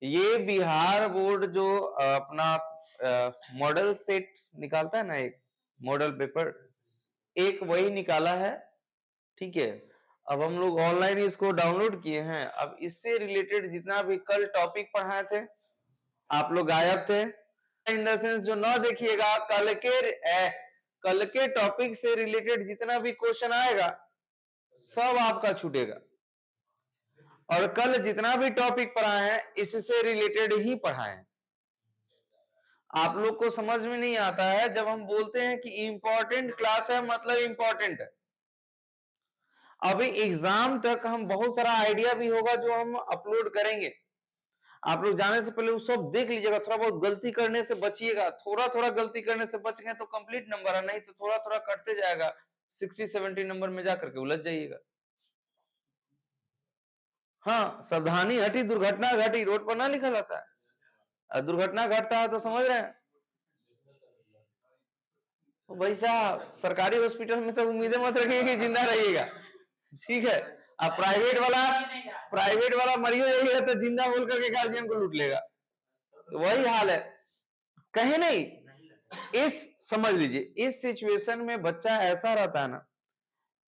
ये बिहार बोर्ड जो अपना मॉडल सेट निकालता है ना, एक मॉडल पेपर, एक वही निकाला है, ठीक है। अब हम लोग ऑनलाइन इसको डाउनलोड किए हैं। अब इससे रिलेटेड जितना भी कल टॉपिक पढ़ाए थे, आप लोग गायब थे, इन द सेंस जो न देखिएगा, कल के टॉपिक से रिलेटेड जितना भी क्वेश्चन आएगा सब आपका छूटेगा। और कल जितना भी टॉपिक पढ़ाए हैं इससे रिलेटेड ही पढ़ाए हैं। आप लोग को समझ में नहीं आता है जब हम बोलते हैं कि इंपॉर्टेंट क्लास है, मतलब इंपॉर्टेंट है। अभी एग्जाम तक हम बहुत सारा आइडिया भी होगा जो हम अपलोड करेंगे। आप लोग जाने से पहले वो सब देख लीजिएगा, थोड़ा बहुत गलती करने से बचिएगा। थोड़ा थोड़ा गलती करने से बच गए तो कंप्लीट नंबर है, नहीं तो थोड़ा थोड़ा कटते जाएगा, 60-70 नंबर में जाकर के उलझ जाइएगा। हाँ, सावधानी हटी दुर्घटना घटी, रोड पर ना लिखा रहता है। दुर्घटना घटता है तो समझ रहे हैं तो भाई साहब, सरकारी हॉस्पिटल में तो उम्मीदें मत रखिए कि जिंदा रहिएगा, ठीक है। अब प्राइवेट वाला मरियो जाइएगा तो जिंदा बोल करके गार्जियन को लूट लेगा, तो वही हाल है। कहीं नहीं, इस समझ लीजिए, इस सिचुएशन में बच्चा ऐसा रहता है ना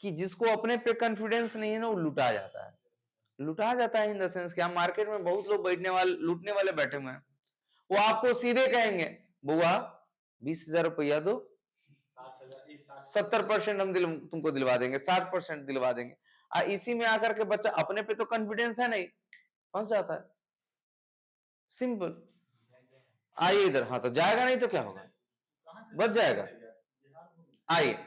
कि जिसको अपने पे कॉन्फिडेंस नहीं है ना, वो लुटा जाता है। लुटा जाता है इन द सेंस कि हम मार्केट में बहुत लोग बैठने वाले, लूटने वाले बैठे हुए हैं। वो आपको सीधे कहेंगे, बुआ 20,000 रुपया दो, 70% हम तुमको दिलवा देंगे, 60% दिलवा देंगे। इसी में आकर के बच्चा, अपने पे तो कॉन्फिडेंस है नहीं, फंस जाता है। सिंपल। आइए इधर। हाँ, तो जाएगा नहीं तो क्या होगा, बच जाएगा। आइए,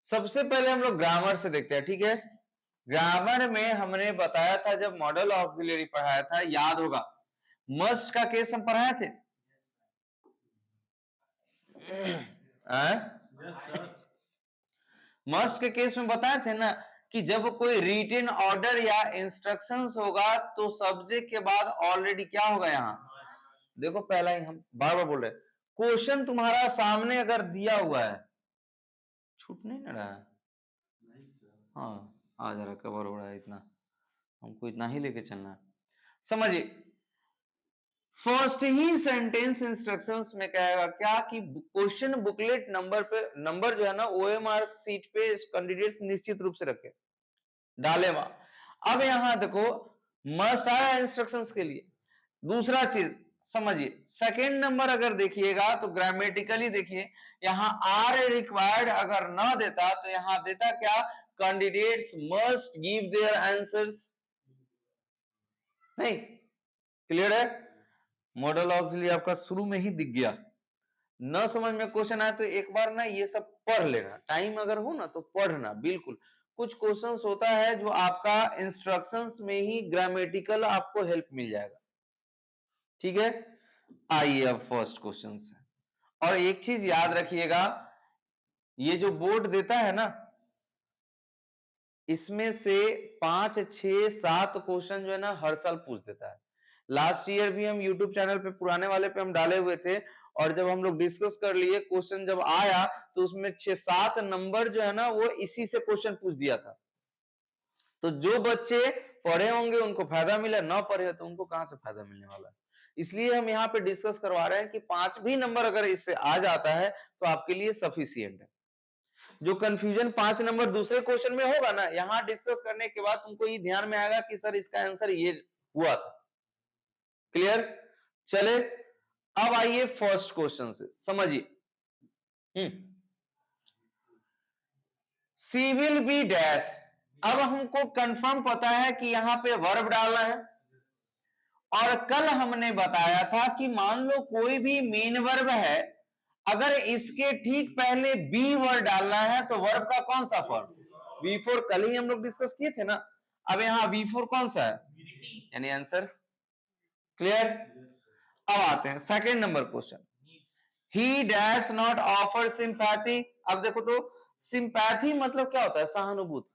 सबसे पहले हम लोग ग्रामर से देखते हैं, ठीक है। ग्रामर में हमने बताया था, जब मॉडल ऑक्सिलरी पढ़ाया था, याद होगा, मस्ट का केस हम पढ़ाए थे। मस्ट के केस में बताए थे ना कि जब कोई रिटन ऑर्डर या इंस्ट्रक्शंस होगा तो सब्जेक्ट के बाद ऑलरेडी क्या होगा। यहां देखो, पहला ही हम बार बार बोल रहे, क्वेश्चन तुम्हारा सामने अगर दिया हुआ है, छूट नहीं ना रहा है। हाँ, आ जा रहा, कवर हो रहा है इतना, हमको इतना ही लेके चलना है। समझिए, फर्स्ट ही सेंटेंस इंस्ट्रक्शंस में कहेगा क्या कि क्वेश्चन बुकलेट नंबर पे, नंबर जो है ना ओएमआर सीट पे कैंडिडेट्स निश्चित रूप से रखे, डाले वहां। अब यहां देखो, मस्ट आया इंस्ट्रक्शंस के लिए। दूसरा चीज समझिए, सेकेंड नंबर अगर देखिएगा तो ग्रामेटिकली देखिए, यहां आर रिक्वायर्ड अगर ना देता तो यहां देता क्या, candidates must give their answers. नहीं, क्लियर है। मॉडल ऑक्सिलरी आपका शुरू में ही दिख गया। न समझ में क्वेश्चन आए तो एक बार ना ये सब पढ़ लेना, टाइम अगर हो ना तो पढ़ना बिल्कुल। कुछ क्वेश्चंस होता है जो आपका इंस्ट्रक्शंस में ही ग्रामेटिकल आपको हेल्प मिल जाएगा, ठीक है। आइए अब फर्स्ट क्वेश्चन से, और एक चीज याद रखिएगा, ये जो बोर्ड देता है ना, इसमें से 5, 6, 7 क्वेश्चन जो है ना हर साल पूछ देता है। लास्ट ईयर भी हम यूट्यूब चैनल पे पुराने वाले पे हम डाले हुए थे, और जब हम लोग डिस्कस कर लिए, क्वेश्चन जब आया तो उसमें 6-7 नंबर जो है ना वो इसी से क्वेश्चन पूछ दिया था। तो जो बच्चे पढ़े होंगे उनको फायदा मिला, ना पढ़े तो उनको कहां से फायदा मिलने वाला है। इसलिए हम यहाँ पे डिस्कस करवा रहे हैं कि 5 भी नंबर अगर इससे आ जाता है तो आपके लिए सफिशियंट है। जो कंफ्यूजन 5 नंबर दूसरे क्वेश्चन में होगा ना, यहां डिस्कस करने के बाद तुमको ये ध्यान में आएगा कि सर इसका आंसर ये हुआ था। क्लियर। चले, अब आइए फर्स्ट क्वेश्चन से समझिए। सी विल बी डैश। अब हमको कंफर्म पता है कि यहां पे वर्ब डालना है, और कल हमने बताया था कि मान लो कोई भी मेन वर्ब है, अगर इसके ठीक पहले बी वर्ड डालना है तो वर्ब का कौन सा फॉर्म, V4, कल ही हम लोग डिस्कस किए थे ना। अब यहां V4 कौन सा है, यानी आंसर। क्लियर। अब आते हैं second number question, he dash not offer sympathy. अब देखो तो सिंपैथी मतलब क्या होता है, सहानुभूति।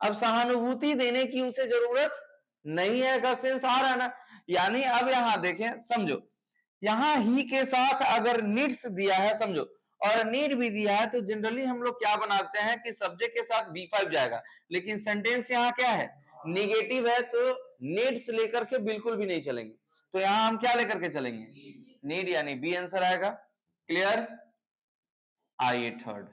अब सहानुभूति देने की उसे जरूरत नहीं है का सेंस आ रहा है ना। यानी अब यहां देखें, समझो, यहां ही के साथ अगर नीड्स दिया है, समझो, और नीड भी दिया है, तो जनरली हम लोग क्या बनाते हैं कि सब्जेक्ट के साथ V5 जाएगा। लेकिन सेंटेंस यहां क्या है, निगेटिव है, तो नीड्स लेकर के बिल्कुल भी नहीं चलेंगे। तो यहां हम क्या लेकर के चलेंगे, नीड, यानी बी आंसर आएगा। क्लियर, आइए third,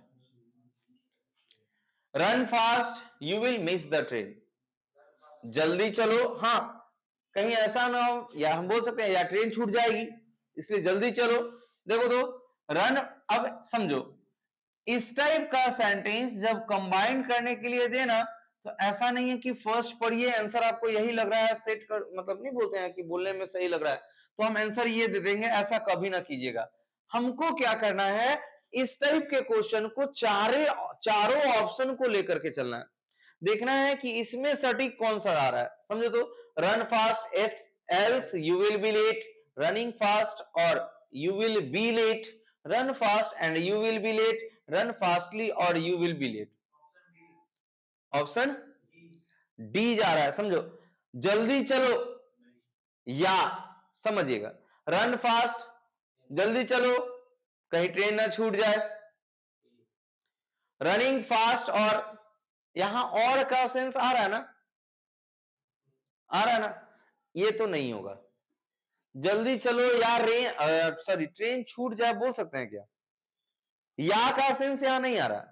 run fast you will miss the train. जल्दी चलो, हाँ कहीं ऐसा ना हो, या हम बोल सकते हैं या ट्रेन छूट जाएगी, इसलिए जल्दी चलो। देखो तो रन, अब समझो इस टाइप का सेंटेंस जब कंबाइन करने के लिए देना, तो ऐसा नहीं है कि फर्स्ट पढ़िए आंसर आपको यही लग रहा है, सेट कर, मतलब नहीं बोलते हैं कि बोलने में सही लग रहा है तो हम आंसर ये दे देंगे, ऐसा कभी ना कीजिएगा। हमको क्या करना है, इस टाइप के क्वेश्चन को चारों ऑप्शन को लेकर के चलना है, देखना है कि इसमें सटीक कौन सा आ रहा है। समझो तो, run fast else you will be late, running fast और you will be late, run fast and you will be late, run fastly और you will be late. Option D जा रहा है। समझो, जल्दी चलो, या समझिएगा, रन फास्ट जल्दी चलो कहीं ट्रेन ना छूट जाए, रनिंग फास्ट, और यहां और का सेंस आ रहा है ना, आ रहा है ना, ये तो नहीं होगा। जल्दी चलो या ट्रेन छूट जाए बोल सकते हैं क्या, या का सेंस यहां नहीं आ रहा,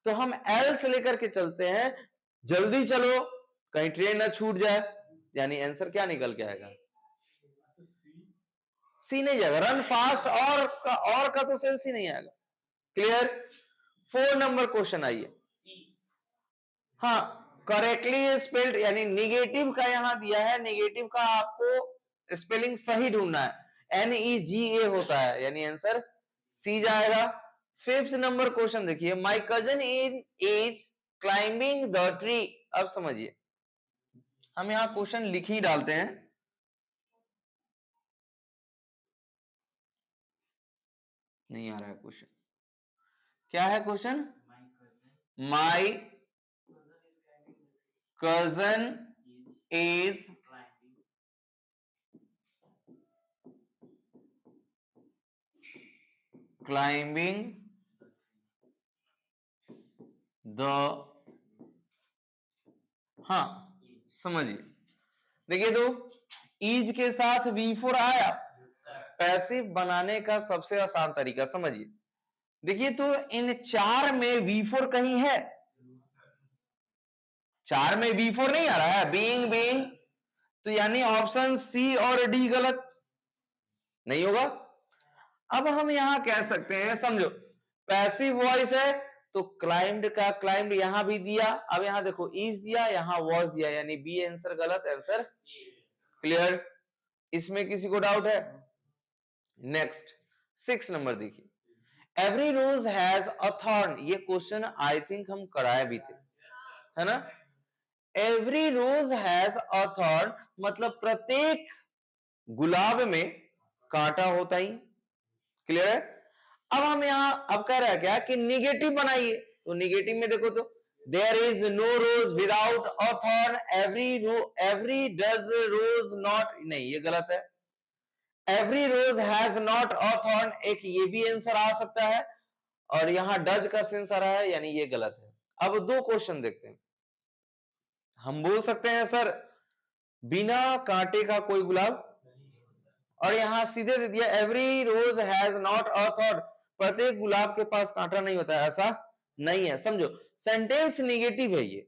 तो हम एल्स लेकर के चलते हैं, जल्दी चलो कहीं ट्रेन ना छूट जाए, यानी आंसर क्या निकल के आएगा, सी नहीं जाएगा, रन फास्ट और का तो सेंस ही नहीं आएगा। क्लियर, 4 नंबर क्वेश्चन आइए। हाँ, करेक्टली स्पेल्ड, यानी निगेटिव का यहां दिया है, निगेटिव का आपको स्पेलिंग सही ढूंढना है, NEGA होता है, यानी आंसर सी जाएगा। 5th नंबर क्वेश्चन देखिए, my cousin is climbing the tree. अब समझिए, हम यहां क्वेश्चन लिख ही डालते हैं, नहीं आ रहा है क्वेश्चन, क्या है question, my cousin is climbing the, हाँ समझिए, देखिए तो इज के साथ V4 आया, पैसिव बनाने का सबसे आसान तरीका समझिए, देखिए तो इन 4 में V4 कहीं है, 4 में V4 नहीं आ रहा है, बीइंग, तो यानी ऑप्शन सी और डी गलत नहीं होगा। अब हम यहां कह सकते हैं, समझो पैसिव वॉइस है तो क्लाइम्ड का क्लाइम्ड यहां भी दिया, अब यहां देखो इज दिया, यहां वॉज दिया, यानी बी आंसर गलत, आंसर क्लियर, इसमें किसी को डाउट है। नेक्स्ट 6 नंबर देखिए, every rose has a thorn, ये क्वेश्चन आई थिंक हम कराए भी थे, है ना, every rose has a thorn मतलब प्रत्येक गुलाब में कांटा होता ही, क्लियर है। अब हम यहां अब कह रहा है क्या कि निगेटिव बनाइए, तो निगेटिव में देखो तो there is no rose without a thorn, every does rose not, नहीं ये गलत है, every rose has not a thorn, एक ये भी आंसर आ सकता है, और यहां डज का सेंस आ रहा है, यानी ये गलत है। अब 2 क्वेश्चन देखते हैं, हम बोल सकते हैं सर बिना कांटे का कोई गुलाब, और यहां सीधे दे दिया every rose has not a thorn, प्रत्येक गुलाब के पास कांटा नहीं होता है, ऐसा नहीं है। समझो सेंटेंस निगेटिव है ये,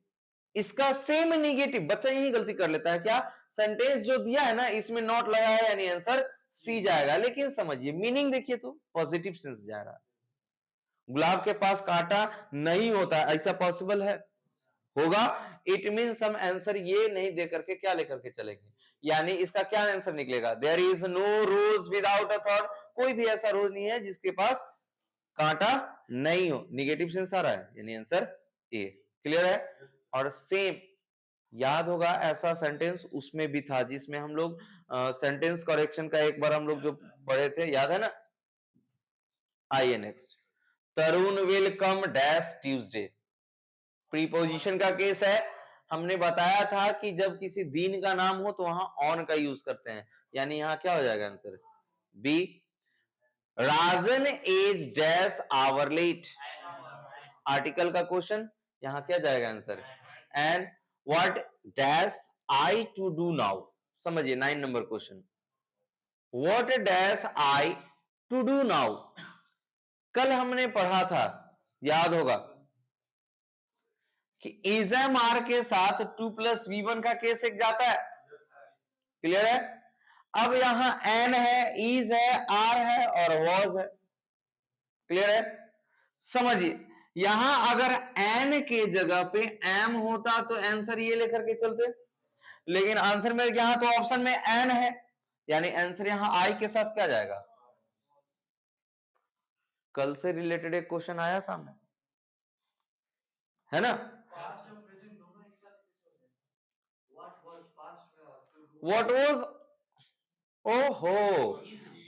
इसका सेम निगेटिव, बच्चा यही गलती कर लेता है क्या, सेंटेंस जो दिया है ना इसमें नॉट लगा है, यानी आंसर सी जाएगा, लेकिन समझिए मीनिंग देखिए तो पॉजिटिव सेंस जा रहा है, गुलाब के पास कांटा नहीं होता, ऐसा पॉसिबल है, होगा, इट मीन्स हम आंसर ये नहीं दे करके क्या लेकर के चलेंगे, यानी इसका क्या आंसर निकलेगा, there is no rose without a thorn, कोई भी ऐसा रोज नहीं है जिसके पास कांटा नहीं हो, निगेटिव सेंस आ रहा है, यानी आंसर ए। क्लियर है, और सेम याद होगा ऐसा सेंटेंस उसमें भी था जिसमें हम लोग सेंटेंस करेक्शन का एक बार हम लोग जो पढ़े थे, याद है ना। आइए next, Tarun will come dash Tuesday, preposition का केस है, हमने बताया था कि जब किसी दिन का नाम हो तो वहां ऑन का यूज करते हैं, यानी यहां क्या हो जाएगा answer B, Rajan is dash hour late, article का क्वेश्चन, यहां क्या जाएगा answer, and what dash I to do now, समझिए 9 number question, what dash I to do now. कल हमने पढ़ा था, याद होगा, कि इज एम आर के साथ 2 + v1 का केस एक जाता है। क्लियर है? अब यहां एन है, इज है, आर है और वॉज है। क्लियर है? समझिए, यहां अगर एन के जगह पे एम होता तो आंसर ये लेकर के चलते, लेकिन आंसर में यहां तो ऑप्शन में एन है, यानी आंसर यहां आई के साथ क्या जाएगा। कल से रिलेटेड एक क्वेश्चन आया सामने, है ना। व्हाट वाज, ओहो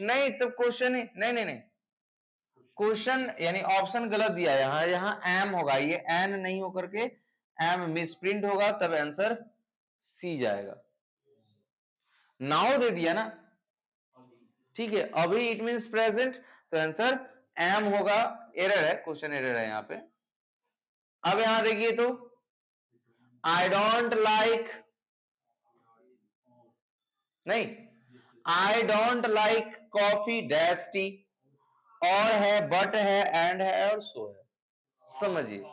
नहीं, तब क्वेश्चन ही नहीं, नहीं नहीं, क्वेश्चन यानी ऑप्शन गलत दिया है यहां, यहां एम होगा, ये एन नहीं होकर के एम मिसप्रिंट होगा, तब आंसर सी जाएगा। नाउ दे दिया ना, ठीक है, अभी इट मींस प्रेजेंट, तो आंसर एम होगा। एरर है, क्वेश्चन एरर है यहां पे। अब यहां देखिए तो आई डोंट लाइक, नहीं, आई don't like coffee dash T, और है, बट है, एंड है और सो है। समझिए,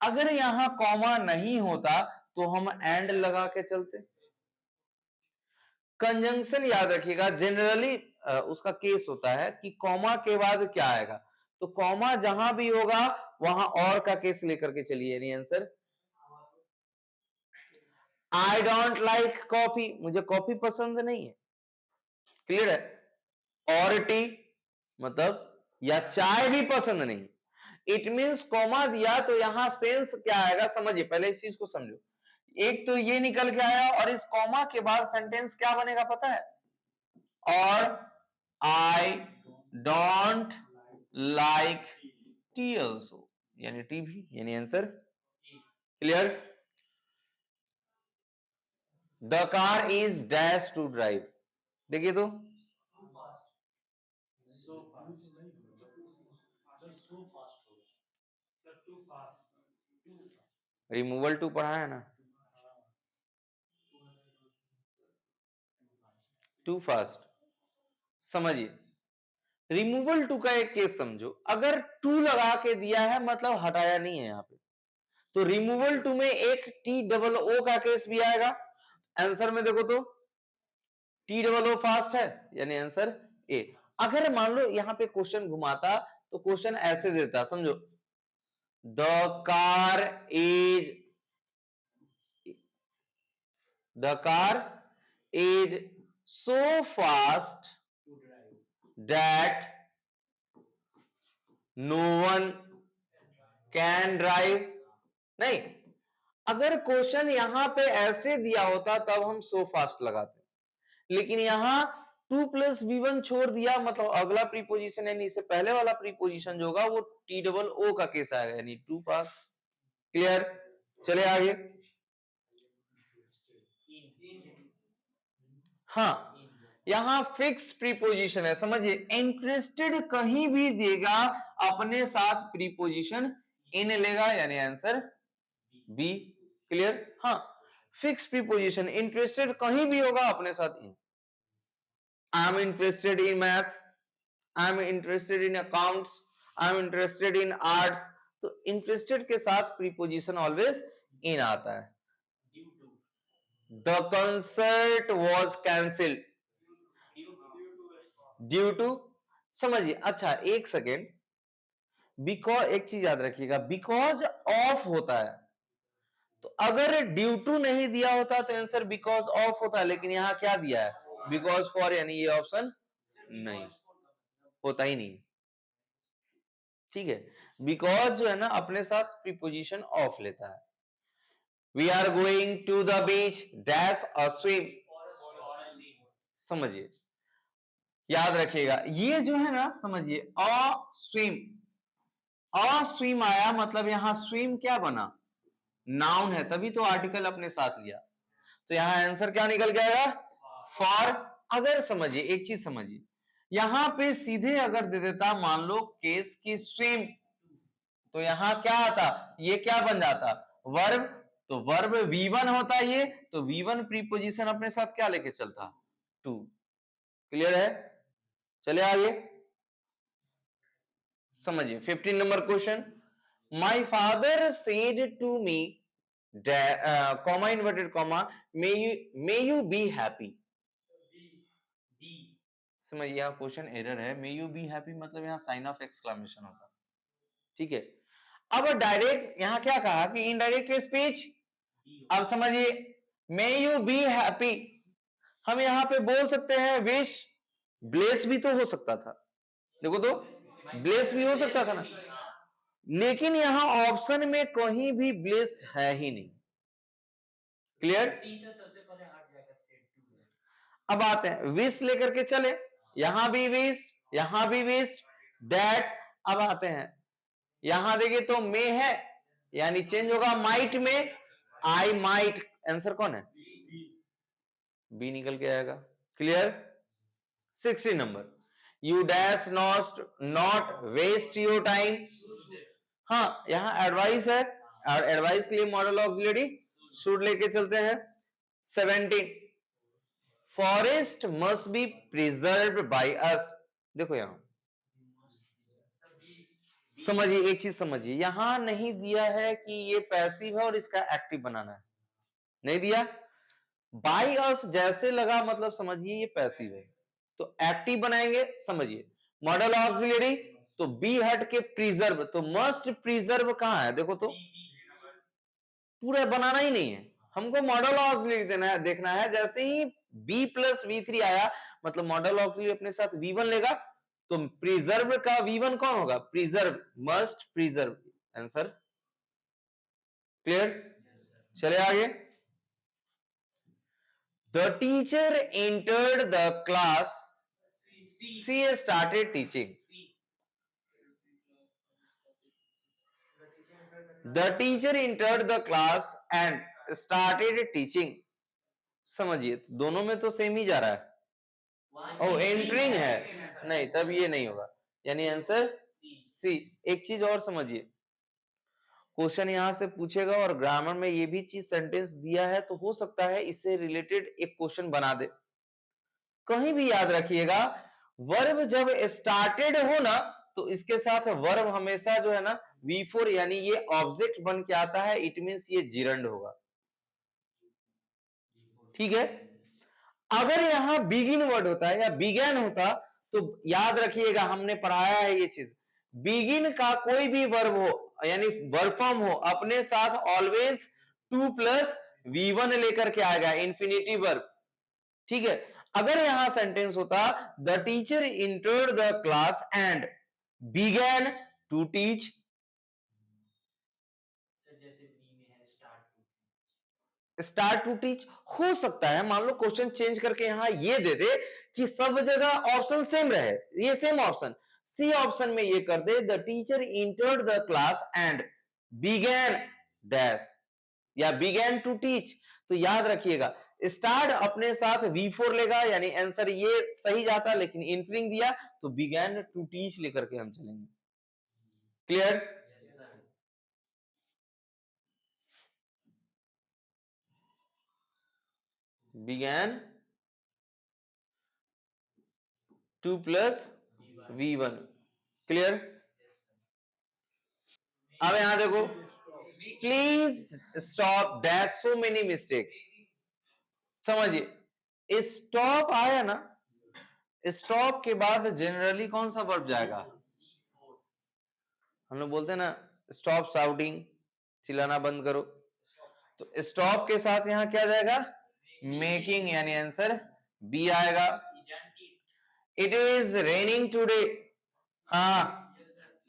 अगर यहां कॉमा नहीं होता तो हम एंड लगा के चलते। कंजंक्शन याद रखिएगा, जनरली उसका केस होता है कि कॉमा के बाद क्या आएगा, तो कॉमा जहां भी होगा वहां और का केस लेकर के चलिए, यानी answer I don't like coffee, मुझे कॉफी पसंद नहीं है। क्लियर है? और टी मतलब या चाय भी पसंद नहीं। इट मींस कॉमा दिया तो यहां सेंस क्या आएगा, समझिए, पहले इस चीज को समझो। एक तो ये निकल के आया, और इस कॉमा के बाद सेंटेंस क्या बनेगा पता है, और I don't like T also, यानी टी भी, यानी answer. Clear? The car is dash to drive, देखिए तो रिमूवल टू पढ़ा है ना, टू फास्ट। समझिए, रिमूवल टू का एक केस समझो, अगर टू लगा के दिया है मतलब हटाया नहीं है यहां पे, तो रिमूवल टू में एक टी डबल ओ का केस भी आएगा। आंसर में देखो तो टी डबल ओ फास्ट है, यानी आंसर ए। अगर मान लो यहां पे क्वेश्चन घुमाता तो क्वेश्चन ऐसे देता, समझो, the car is, the car is so fast that no one can drive. नहीं, अगर क्वेश्चन यहां पे ऐसे दिया होता तब हम सो फास्ट लगाते, लेकिन यहां 2 + v1 छोड़ दिया, मतलब अगला प्रीपोजिशन यानी इससे पहले वाला प्रीपोजिशन जो होगा वो टी डबल ओ का केस आएगा, यानी टू फास्ट। क्लियर? चले आगे। हाँ, यहां फिक्स प्रीपोजिशन है, समझिए, इंटरेस्टेड कहीं भी देगा अपने साथ प्रीपोजिशन इन लेगा, यानी आंसर बी। क्लियर? हाँ, फिक्स प्रीपोजिशन, इंटरेस्टेड कहीं भी होगा अपने साथ in. I am interested in maths, I am interested in accounts, I am interested in arts, तो इंटरेस्टेड के साथ प्रीपोजिशन ऑलवेज इन आता है। The concert was cancelled due to, समझिए, अच्छा एक सेकेंड, बिकॉज, एक चीज याद रखिएगा, बिकॉज ऑफ होता है, तो अगर ड्यू टू नहीं दिया होता तो आंसर बिकॉज ऑफ होता है, लेकिन यहां क्या दिया है, बिकॉज फॉर, यानी ये ऑप्शन नहीं होता ही नहीं। ठीक है, बिकॉज जो है ना अपने साथ प्रीपोजिशन ऑफ लेता है। We are going to the beach dash a swim, समझिए, याद रखिएगा, ये जो है ना, समझिए, अ स्विम, अ स्विम आया मतलब यहां स्विम क्या बना, नाउन है, तभी तो आर्टिकल अपने साथ लिया, तो यहां आंसर क्या निकल जाएगा, फॉर। अगर समझिए, एक चीज समझिए, यहां पे सीधे अगर दे देता मान लो केस की स्विम, तो यहां क्या आता, ये क्या बन जाता, वर्ब, तो वर्ब V1 होता ये, तो V1 प्रीपोजिशन अपने साथ क्या लेके चलता, टू। क्लियर है? चले आगे समझिए 15 number question. My father said to me comma inverted comma may you be happy. समझिए यहाँ क्वेश्चन एरर है, मे यू बी हैप्पी मतलब यहाँ साइन ऑफ एक्सक्लेमेशन होगा, ठीक है। अब डायरेक्ट यहाँ क्या कहा कि इनडायरेक्ट स्पीच। अब समझिए मे यू बी हैप्पी, हम यहाँ पे बोल सकते हैं विश, ब्लेस भी तो हो सकता था, देखो तो ब्लेस भी हो सकता था ना, लेकिन यहां ऑप्शन में कहीं भी ब्लेस है ही नहीं। क्लियर? अब आते हैं विश लेकर के चले, यहां भी विश, यहां भी विश, दैट। अब आते हैं यहां देखिए तो मे है, यानी चेंज होगा माइट में, आई माइट, आंसर कौन है? बी निकल के आएगा। Clear? 16 number, you dash not waste your time. हाँ यहां एडवाइस है, और एडवाइस के लिए मॉडल ऑक्सिलरी शुड लेके चलते हैं। 17, forest must be preserved by us. देखो यहां समझिए, एक चीज समझिए, यहां नहीं दिया है कि ये पैसिव है और इसका एक्टिव बनाना है, नहीं दिया। बाय अस जैसे लगा मतलब समझिए ये पैसिव है, तो एक्टिव बनाएंगे। समझिए मॉडल ऑक्सिलरी, तो बी हट के प्रिजर्व, तो मस्ट प्रिजर्व कहां है? देखो तो पूरा बनाना ही नहीं है, हमको मॉडल ऑक्सिलरी देना है, देखना है। जैसे ही बी प्लस वी3 आया मतलब मॉडल ऑक्सिलरी अपने साथ वी1 लेगा, तो प्रिजर्व का वी1 कौन होगा? Preserve, must preserve, answer. Clear? चले आगे। The teacher entered the class, she started teaching. The teacher entered the class and started teaching. समझिए दोनों में तो सेम ही जा रहा है। ओ एंटरिंग है, नहीं तब ये नहीं होगा, यानी आंसर सी। एक चीज और समझिए, क्वेश्चन यहां से पूछेगा और ग्रामर में ये भी चीज सेंटेंस दिया है, तो हो सकता है इससे रिलेटेड एक क्वेश्चन बना दे। कहीं भी याद रखिएगा, वर्ब जब स्टार्टेड हो ना, तो इसके साथ वर्ब हमेशा जो है ना V4, यानी ये ऑब्जेक्ट बन के आता है, इट मींस ये जिरंड होगा, ठीक है। अगर यहां बिगिन वर्ड होता है या बिगैन होता, तो याद रखिएगा हमने पढ़ाया है ये चीज, बिगिन का कोई भी वर्ब हो यानी वर्ब फॉर्म हो, अपने साथ ऑलवेज 2 प्लस V1 लेकर के आएगा, इंफिनिटिव वर्ब, ठीक है। अगर यहां सेंटेंस होता the teacher entered the class and began to teach, start to teach हो सकता है। मान लो क्वेश्चन चेंज करके यहां ये दे दे कि सब जगह ऑप्शन सेम रहे, ये सेम ऑप्शन, सी ऑप्शन में ये कर दे the teacher entered the class and began dash या बिगैन टू टीच, तो याद रखिएगा स्टार्ट अपने साथ V4 लेगा, यानी आंसर ये सही जाता, लेकिन इंटरिंग दिया तो बिगैन टू टीच लेकर के हम चलेंगे। Clear? Began 2 plus V1। Clear? अब यहां देखो, please stop that so many mistakes. समझिए स्टॉप आया ना, स्टॉप के बाद जनरली कौन सा वर्ब जाएगा? हम लोग बोलते हैं ना स्टॉप शाउटिंग, चिल्लाना बंद करो, तो स्टॉप के साथ यहां क्या जाएगा? मेकिंग, यानी आंसर बी आएगा। इट इज रेनिंग टुडे, हाँ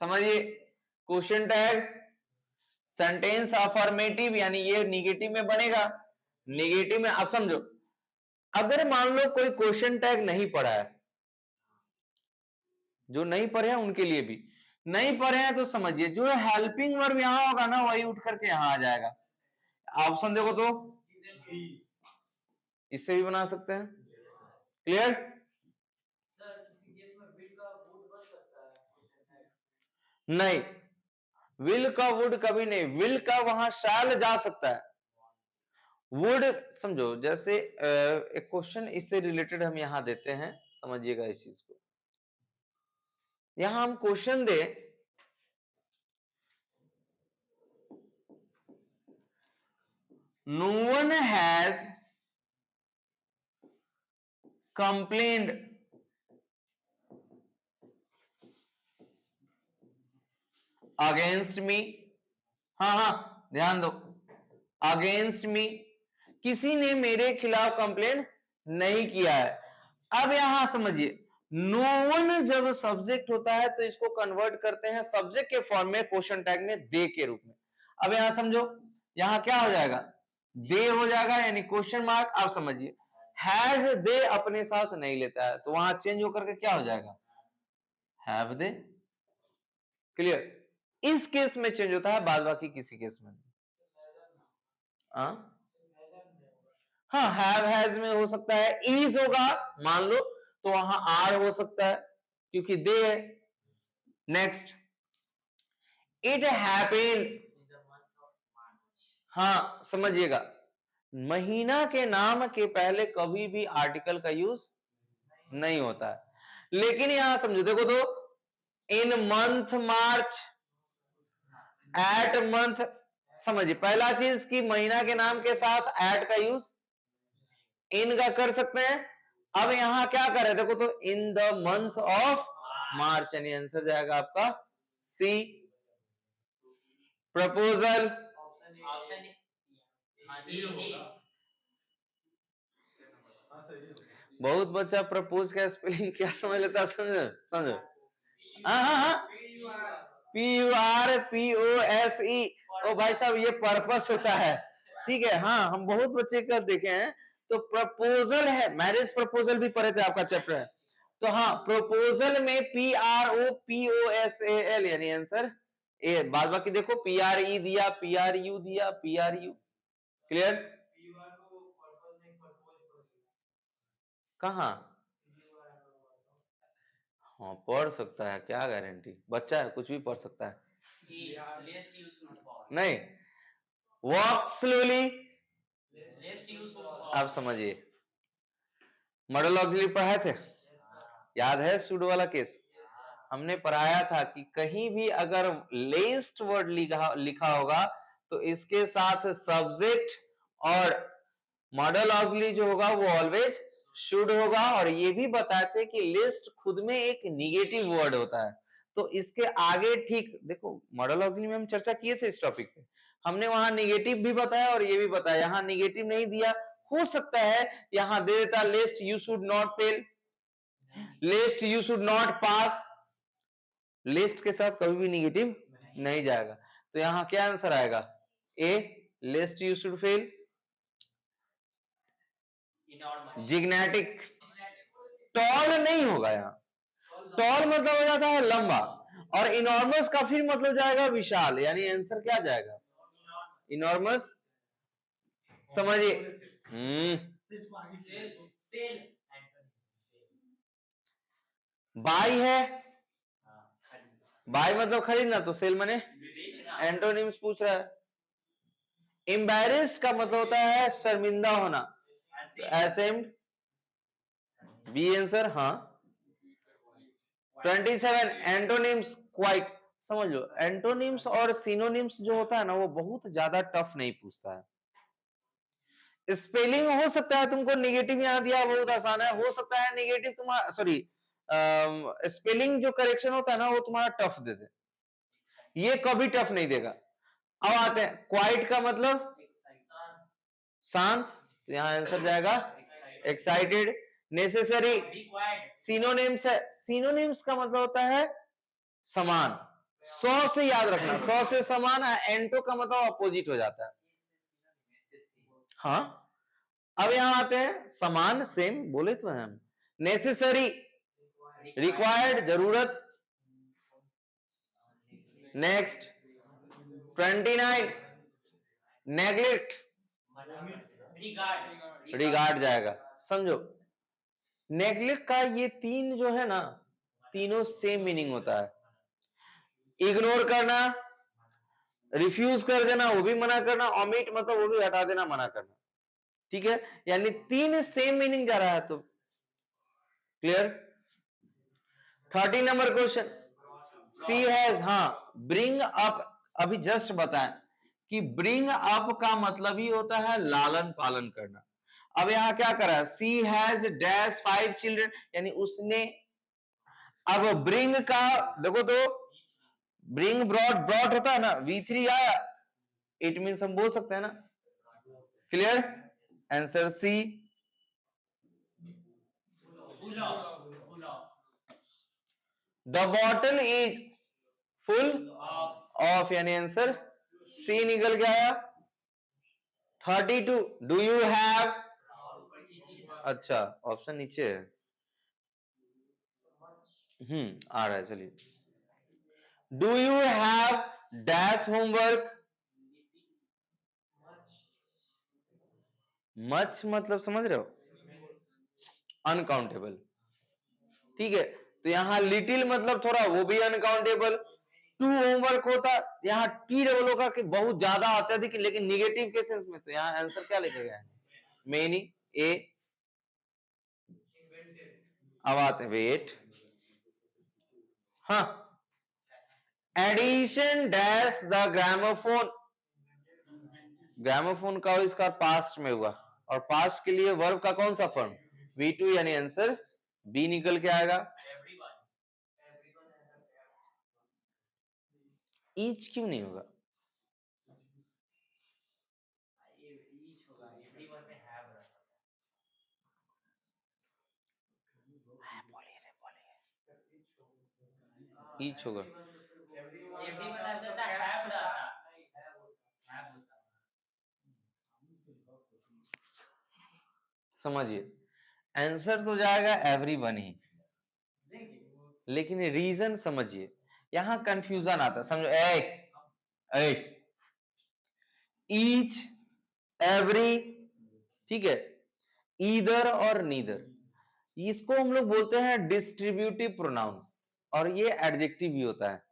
समझिए क्वेश्चन टैग सेंटेंस अफर्मेटिव, यानी ये निगेटिव में बनेगा, निगेटिव में। आप समझो अगर मान लो कोई क्वेश्चन टैग नहीं पढ़ा है, जो नहीं पढ़े हैं उनके लिए भी, नहीं पढ़े हैं तो समझिए जो हेल्पिंग वर्ब यहां होगा ना वही उठ करके यहां आ जाएगा। ऑप्शन देखो तो, इससे भी बना सकते हैं। क्लियर? नहीं, विल का वुड कभी नहीं, विल का वहां शैल जा सकता है, वुड समझो। जैसे एक क्वेश्चन इससे रिलेटेड हम यहां देते हैं, समझिएगा इस चीज को। यहां हम क्वेश्चन दे, no one has complained against me, हाँ हाँ ध्यान दो, अगेंस्ट मी, किसी ने मेरे खिलाफ कंप्लेन नहीं किया है। अब यहां समझिए, नो वन जब सब्जेक्ट होता है तो इसको कन्वर्ट करते हैं सब्जेक्ट के फॉर्म में क्वेश्चन टैग में दे के रूप में। अब यहां समझो, यहां क्या हो जाएगा, दे हो जाएगा, यानी क्वेश्चन मार्क। आप समझिए, हैज दे अपने साथ नहीं लेता है, तो वहां चेंज होकर के क्या हो जाएगा, हैव दे। क्लियर? इस केस में चेंज होता है, बाद बाकी किसी केस में नहीं। हाँ, हैव हैज में हो सकता है, इज होगा मान लो तो वहां आर हो सकता है क्योंकि दे है। नेक्स्ट, इट हैपेंड, हाँ समझिएगा, महीना के नाम के पहले कभी भी आर्टिकल का यूज नहीं होता है। लेकिन यहां समझो, देखो तो, in month March, at month, समझिए पहला चीज कि महीना के नाम के साथ एट का यूज इन का कर सकते हैं। अब यहां क्या कर रहे, देखो तो, in the month of March, यानी आंसर जाएगा आपका सी। प्रपोजल, बहुत बच्चा प्रपोज का स्पेलिंग क्या समझ लेता है, समझो समझो, हाँ हाँ हाँ, PURPOSE, ओ भाई साहब ये पर्पस होता है, ठीक है। हाँ, हम बहुत बच्चे का देखे हैं। तो प्रपोजल है, मैरिज प्रपोजल भी पढ़े थे, आपका चैप्टर है। तो हाँ, प्रपोजल में PROPOSAL यानी आंसर ए। बाद बाकी देखो, PRE दिया, PRU दिया, PRU। क्लियर? कहाँ? हाँ पढ़ सकता है, क्या गारंटी, बच्चा है कुछ भी पढ़ सकता है। नहीं, वॉक स्लोली, आप समझिए, मॉडल ऑक्सिलरी पढ़ाए थे, याद है सूडो वाला केस? हमने पढ़ाया था कि कहीं भी अगर लेस्ट वर्ड लिखा होगा तो इसके साथ सब्जेक्ट और मॉडल ऑक्सिलरी जो होगा वो ऑलवेज शुड होगा। और ये भी बताए थे कि लिस्ट खुद में एक निगेटिव वर्ड होता है, तो इसके आगे, ठीक देखो, मॉडल ऑक्सिलरी में हम चर्चा किए थे इस टॉपिक पे, हमने वहां निगेटिव भी बताया और ये भी बताया। यहां निगेटिव नहीं दिया, हो सकता है यहां दे देता, list you should not fail, list you should not pass, list के साथ कभी भी निगेटिव नहीं जाएगा। तो यहां क्या आंसर आएगा, A, lest you should fail. जिग्नेटिक, टॉल नहीं होगा यहाँ, टॉल मतलब हो जाता है लंबा, और इनॉर्मस का फिर मतलब जाएगा विशाल, यानी आंसर क्या जाएगा, इनॉर्मस। समझिए, बाई है, बाई मतलब खरीदना, तो सेल मने एंटोनिम्स पूछ रहा है। एम्बैरेस्ड का मतलब होता है शर्मिंदा होना, एसेम्ड, बी आंसर। हाँ, 27 एंटोनिम्स, क्वाइट। समझ लो, एंटोनिम्स और सिनोनिम्स जो होता है ना, वो बहुत ज्यादा टफ नहीं पूछता है। स्पेलिंग हो सकता है तुमको निगेटिव यहाँ दिया, बहुत आसान है, हो सकता है निगेटिव तुम्हारा, सॉरी, स्पेलिंग जो करेक्शन होता है ना वो तुम्हारा टफ दे दे, ये कभी टफ नहीं देगा। अब आते हैं, क्वाइट का मतलब शांत, तो यहां आंसर जाएगा एक्साइटेड। नेसेसरी, सिनोनिम्स है, सिनोनिम्स का मतलब होता है समान, 100 से याद रखना, 100 से समान है। एंटो का मतलब अपोजिट हो जाता है। हाँ, अब यहां आते हैं, समान सेम बोले तो हम। नेसेसरी, रिक्वायर्ड, जरूरत। नेक्स्ट, 29 नेग्लेक्ट, रिगार्ड जाएगा। समझो, नेग्लेक्ट का ये तीन जो है ना, तीनों सेम मीनिंग होता है। इग्नोर करना, रिफ्यूज कर देना, वो भी मना करना, ओमिट मतलब वो भी हटा देना, मना करना, ठीक है, यानी तीन सेम मीनिंग जा रहा है। तो clear? 30 number question, she has, हाँ ब्रिंग अप, अभी जस्ट बताएं कि ब्रिंग अप का मतलब ही होता है लालन पालन करना। अब यहां क्या करा है, सी हैज डैश 5 चिल्ड्रन, यानी उसने, अब ब्रिंग का देखो तो ब्रिंग ब्रॉड, ब्रॉड होता है ना, V3 आया, इट मीन्स हम बोल सकते हैं ना। Clear? Answer C. The bottle is full of, यानी आंसर सी निकल के आया। 32, डू यू हैव, अच्छा ऑप्शन नीचे है, आ रहा है, चलिए। Do you have dash homework, much मतलब समझ रहे हो, अनकाउंटेबल, ठीक है। तो यहां लिटिल मतलब थोड़ा, वो भी अनकाउंटेबल। टू होमवर्क होता, यहाँ टी डबल होगा कि बहुत ज्यादा अत्यधिक, लेकिन निगेटिव के सेंस में, तो यहाँ आंसर क्या लेके गया है, मेनी, ए। अब आते हैं वेट, हाँ, Edison dash the gramophone, gramophone का इसका पास्ट में हुआ, और पास्ट के लिए वर्ब का कौन सा फॉर्म, V2, यानी आंसर बी निकल के आएगा। ईच क्यों नहीं होगा, ईच होगा, समझिए आंसर तो जाएगा एवरीवन ही, लेकिन रीजन समझिए, यहां कंफ्यूजन आता है, समझो, ईच, एवरी, ठीक है, ईदर और नीदर, इसको हम लोग बोलते हैं डिस्ट्रीब्यूटिव प्रोनाउन, और ये एडजेक्टिव भी होता है,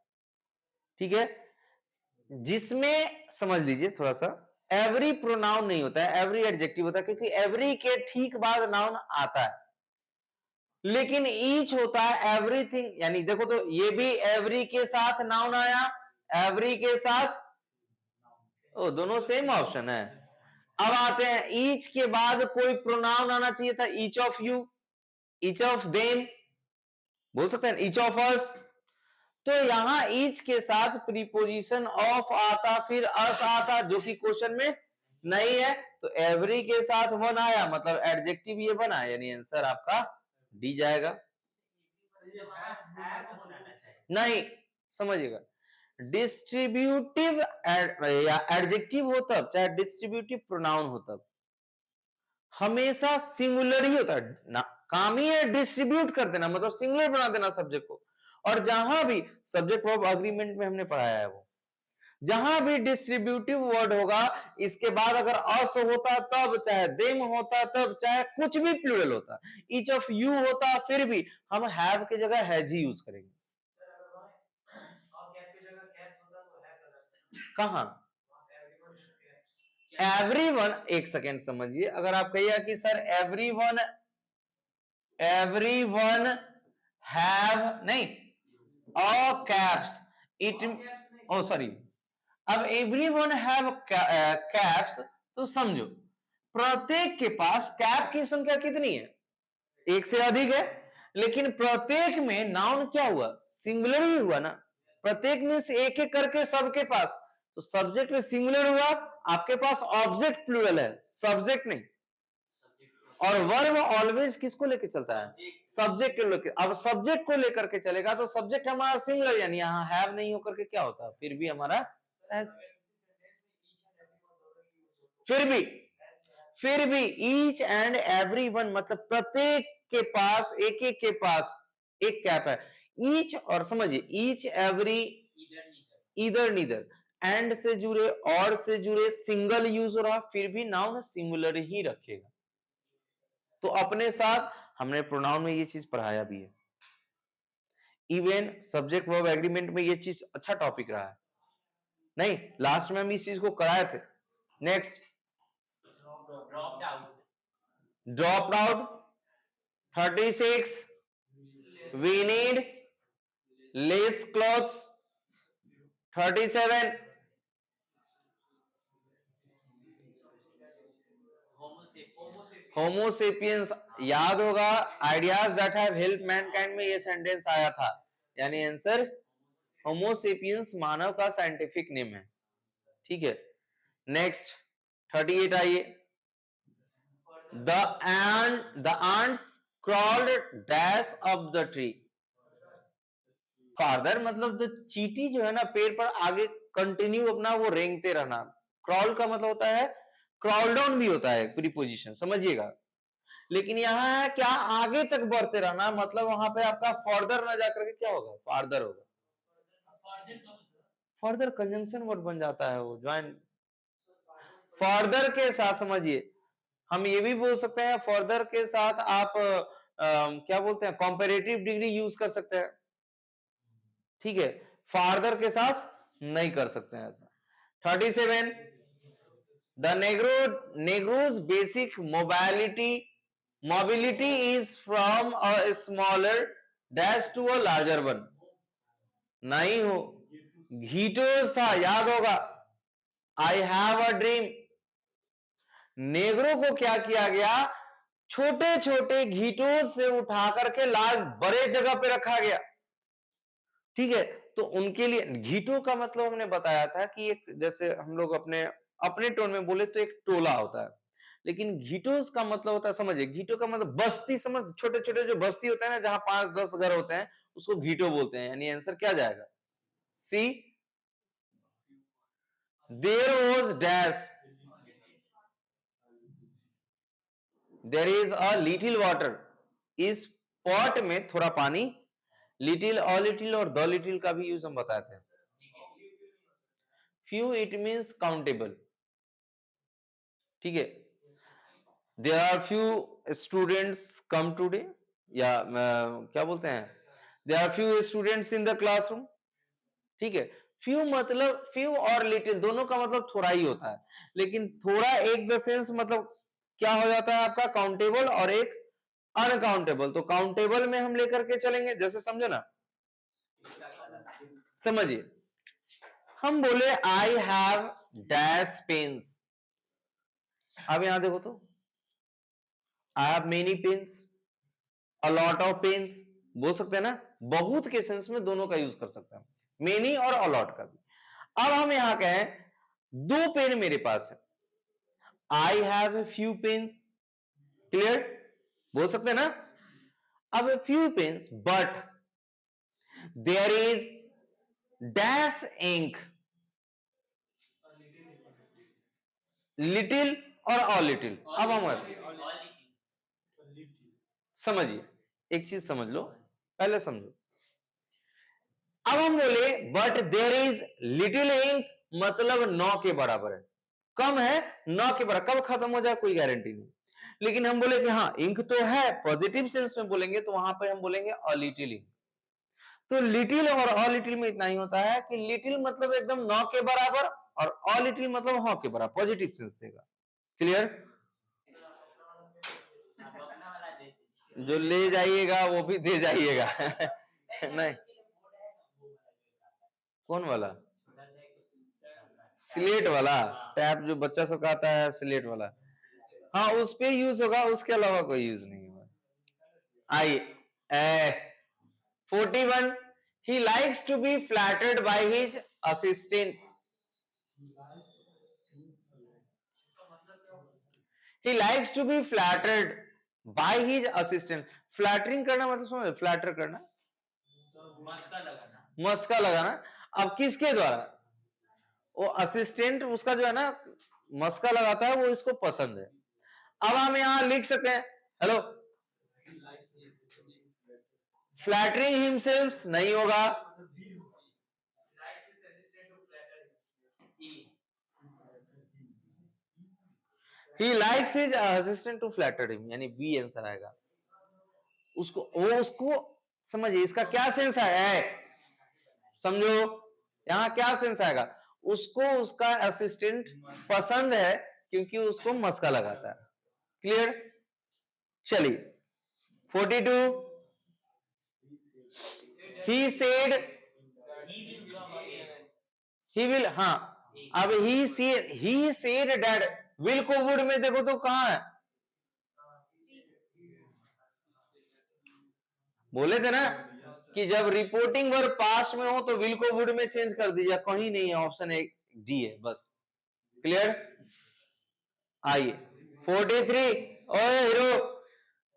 ठीक है, जिसमें समझ लीजिए थोड़ा सा, एवरी प्रोनाउन नहीं होता है, एवरी एडजेक्टिव होता है, क्योंकि एवरी के ठीक बाद नाउन आता है, लेकिन ईच होता है एवरीथिंग, यानी देखो तो ये भी एवरी के साथ नाउन आया, एवरी के साथ, ओ दोनों सेम ऑप्शन है। अब आते हैं, ईच के बाद कोई प्रोनाउन आना चाहिए था, each of you, each of them, बोल सकते हैं ईच ऑफ अस, तो यहां ईच के साथ प्रीपोजिशन ऑफ आता, फिर अस आता, जो कि क्वेश्चन में नहीं है, तो एवरी के साथ वन आया, मतलब एडजेक्टिव ये बना, यानी आंसर आपका डी जाएगा। नहीं, समझिएगा, डिस्ट्रीब्यूटिव या एडजेक्टिव हो तब, चाहे डिस्ट्रीब्यूटिव प्रोनाउन हो तब, हमेशा सिंगुलर ही होता है ना, काम ही है डिस्ट्रीब्यूट कर देना, मतलब सिंगुलर बना देना सब्जेक्ट को, और जहां भी सब्जेक्ट वर्ब अग्रीमेंट में हमने पढ़ाया है वो, जहां भी डिस्ट्रीब्यूटिव वर्ड होगा, इसके बाद अगर अस होता तब, चाहे देम होता तब, चाहे कुछ भी प्लूरल होता, ईच ऑफ यू होता, फिर भी हम हैव की जगह हैज ही यूज करेंगे। कहां, एवरीवन, एक सेकेंड समझिए, अगर आप कहिए कि सर एवरीवन हैव, नहीं, all caps, it, oh sorry, अब एवरीवन हैव कैप्स, तो समझो प्रत्येक के पास कैप की संख्या कितनी है, एक से अधिक है, लेकिन प्रत्येक में नाउन क्या हुआ, सिंगुलर ही हुआ ना, प्रत्येक में से एक एक करके सबके पास, तो सब्जेक्ट में सिंगुलर हुआ, आपके पास ऑब्जेक्ट प्लूरल है, सब्जेक्ट नहीं, और वर्ब ऑलवेज किसको लेकर चलता है, सब्जेक्ट को लेकर, अब सब्जेक्ट को लेकर के चलेगा, तो सब्जेक्ट हमारा सिंगुलर, यानी यहां हैव नहीं होकर के क्या होता, फिर भी हमारा, फिर भी ईच एंड एवरी वन, मतलब प्रत्येक के पास, एक एक के पास एक कैप है, ईच, और समझिए ईच एवरी, इधर नीदर, एंड से जुड़े, और से जुड़े, सिंगल यूज हो रहा, फिर भी नाउन सिंगुलर ही रखेगा, तो अपने साथ हमने प्रोनाउन में ये चीज पढ़ाया भी है, इवन सब्जेक्ट वर्ब एग्रीमेंट में ये चीज अच्छा टॉपिक रहा है, नहीं लास्ट में हम इस चीज को कराए थे। Next, dropped out, 36, We need less clothes. 37. Homo sapiens याद होगा, ideas that have help Mankind में ये सेंटेंस आया था, यानी आंसर होमो सेपियंस मानव का साइंटिफिक नेम है। ठीक है, नेक्स्ट 38 आइए। The ants crawled dash up the tree. Farther मतलब जो चींटी जो है ना पेड़ पर आगे कंटिन्यू अपना वो रेंगते रहना। क्रॉल का मतलब होता है क्रॉल डाउन भी होता है प्रीपोजिशन, समझिएगा। लेकिन यहाँ है क्या, आगे तक बढ़ते रहना, मतलब वहां पे आपका फर्दर ना जाकर के क्या होगा, फार्दर होगा। फर्दर कंजंक्शन वर्ड बन जाता है वो, ज्वाइन फर्दर के साथ। समझिए, हम ये भी बोल सकते हैं फर्दर के साथ आप क्या बोलते हैं, कंपैरेटिव डिग्री यूज कर सकते हैं। ठीक है, फार्दर के साथ नहीं कर सकते हैं ऐसा। 37 the Negroes basic mobility is from a smaller dash to a larger one. नहीं हो, घीटोस था, याद होगा, I have a dream. Negro को क्या किया गया, छोटे छोटे घीटोस से उठा करके लार्ज बड़े जगह पे रखा गया। ठीक है, तो उनके लिए घीटो का मतलब हमने बताया था कि एक, जैसे हम लोग अपने टोन में बोले तो एक टोला होता है, लेकिन घीटोस का मतलब होता है, समझिए, घीटो का मतलब बस्ती, समझ, छोटे छोटे जो बस्ती होते हैं ना, जहां 5-10 घर होते हैं, उसको घीटो बोलते हैं। यानी आंसर क्या जाएगा, C. There was dash, there is a little water, इस पॉट में थोड़ा पानी। लिटिल, अ लिटिल और द लिटिल का भी यूज हम बताए थे। Few it means countable. ठीक है, there are few students come today, या क्या बोलते हैं, there are few students in the classroom. ठीक है, फ्यू मतलब फ्यू और लिटिल दोनों का मतलब थोड़ा ही होता है, लेकिन थोड़ा एक द सेंस मतलब क्या हो जाता है आपका, काउंटेबल, और एक अनकाउंटेबल। तो काउंटेबल में हम लेकर के चलेंगे, जैसे समझो ना, समझिए, हम बोले आई हैव डैश पेन्स। अब यहां देखो तो, I have many pens, a lot of pens, बोल सकते हैं ना, बहुत के सेंस में दोनों का यूज कर सकते हैं, मेनी और अलॉट का भी। अब हम यहां कहें 2 पेन मेरे पास है, I have a few pens, clear, बोल सकते हैं ना। अब few pens but there is dash ink, little और अ लिटिल। अब हम समझिए, एक चीज समझ लो, पहले समझो। अब हम बोले but there is little ink, मतलब 9 के बराबर है, कम है 9 के बराबर, कब खत्म हो जाए कोई गारंटी नहीं। लेकिन हम बोले कि हाँ इंक तो है, पॉजिटिव सेंस में बोलेंगे तो वहां पे हम बोलेंगे अ लिटिल इंक। तो लिटिल और अ लिटिल में इतना ही होता है कि लिटिल मतलब एकदम 9 के बराबर, और अ लिटिल मतलब हाँ के बराबर, पॉजिटिव सेंस देगा। क्लियर, जो ले जाइएगा वो भी दे जाइएगा। नहीं, कौन वाला, स्लेट वाला टैब जो बच्चा सब का आता है, स्लेट वाला, हाँ उस पे यूज होगा, उसके अलावा कोई यूज नहीं होगा। आई 41 he likes to be flattered by his assistants, he likes to be flattered by his assistant। Flattering करना मतलब समझ, फ्लैटर करना, मस्का लगाना। अब किसके द्वारा, वो असिस्टेंट उसका जो है ना मस्का लगाता है, वो इसको पसंद है। अब हम यहां लिख सकते हैं, हेलो, फ्लैटरिंग हिमसेल्फ नहीं होगा, he likes his assistant to flatter him, यानी बी आंसर आएगा। उसको समझिए, इसका क्या सेंस है, समझो यहां क्या सेंस आएगा, उसको उसका असिस्टेंट पसंद है क्योंकि उसको मस्का लगाता है। क्लियर, चलिए 42 he said he will, हाँ अब he said that will को would में देखो तो कहां है, बोले थे ना कि जब रिपोर्टिंग वर्ब पास्ट में हो तो विल को वुड में चेंज कर दीजिए, कहीं नहीं है, ऑप्शन ए डी है बस। क्लियर? आइए 43, ओए हीरो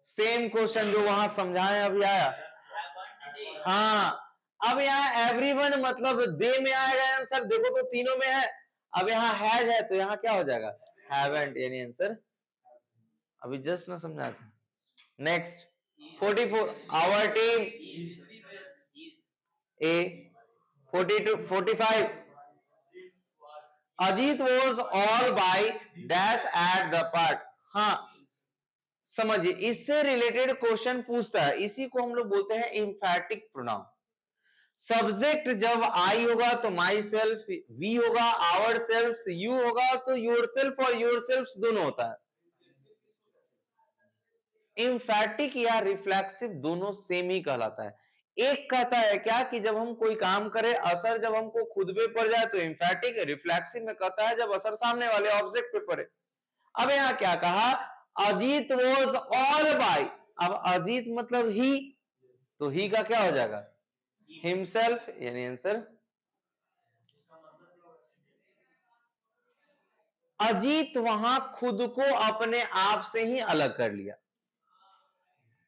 सेम क्वेश्चन जो वहां समझाए अभी आया। हाँ अब यहाँ एवरीवन मतलब दे में आएगा आंसर, देखो तो तीनों में है। अब यहाँ हैज है तो यहाँ क्या हो जाएगा, हैवंट, यानी आंसर अभी जस्ट ना समझा था। Next 44, our team A. 42, 45, Ajit was all by dash at the part. हाँ समझिए, इससे रिलेटेड क्वेश्चन पूछता है, इसी को हम लोग बोलते हैं एम्फैटिक प्रोनाउन। सब्जेक्ट जब आई होगा तो माई सेल्फ, वी होगा, आवर सेल्फ, यू होगा तो योर सेल्फ और योर सेल्फ दोनों होता है। एम्फैटिक या रिफ्लेक्सिव दोनों सेम ही कहलाता है। एक कहता है क्या कि जब हम कोई काम करें असर जब हमको खुद पे पड़ जाए तो एम्फैटिक, रिफ्लेक्सिव में कहता है जब असर सामने वाले ऑब्जेक्ट पे पड़े। अब यहाँ क्या कहा, अजीत वॉज ऑल बाय, अब अजीत मतलब ही, तो ही का क्या हो जाएगा, हिमसेल्फ, यानी आंसर अजीत वहां खुद को अपने आप से ही अलग कर लिया।